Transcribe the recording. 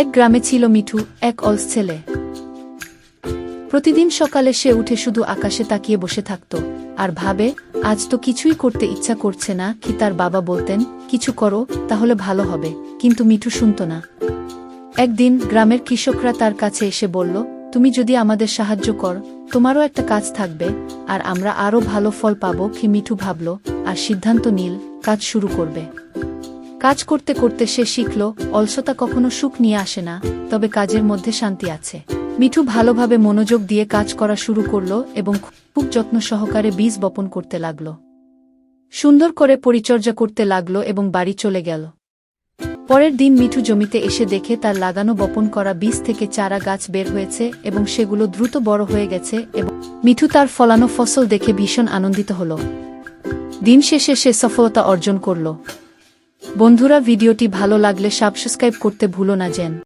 এক গ্রামে ছিল মিঠু, এক অলস ছেলে। প্রতিদিন সকালে সে উঠে শুধু আকাশে তাকিয়ে বসে থাকত আর ভাবে, আজ তো কিছুই করতে ইচ্ছা করছে না। কি তার বাবা বলতেন, কিছু করো, তাহলে ভালো হবে, কিন্তু মিঠু শুনত না। একদিন গ্রামের কৃষকরা তার কাছে এসে বলল, তুমি যদি আমাদের সাহায্য কর, তোমারও একটা কাজ থাকবে, আর আমরা আরও ভালো ফল পাবো। কি মিঠু ভাবল আর সিদ্ধান্ত নিল, কাজ শুরু করবে। কাজ করতে করতে সে শিখল, অলসতা কখনো সুখ নিয়ে আসে না, তবে কাজের মধ্যে শান্তি আছে। মিঠু ভালোভাবে মনোযোগ দিয়ে কাজ করা শুরু করল এবং খুব যত্ন সহকারে বীজ বপন করতে লাগল। সুন্দর করে পরিচর্যা করতে লাগল এবং বাড়ি চলে গেল। পরের দিন মিঠু জমিতে এসে দেখে তার লাগানো বপন করা বীজ থেকে চারা গাছ বের হয়েছে এবং সেগুলো দ্রুত বড় হয়ে গেছে এবং মিঠু তার ফলানো ফসল দেখে ভীষণ আনন্দিত হল। দিন শেষে সে সফলতা অর্জন করল। বন্ধুরা, ভিডিওটি ভালো লাগলে সাবস্ক্রাইব করতে ভুলো না যেন।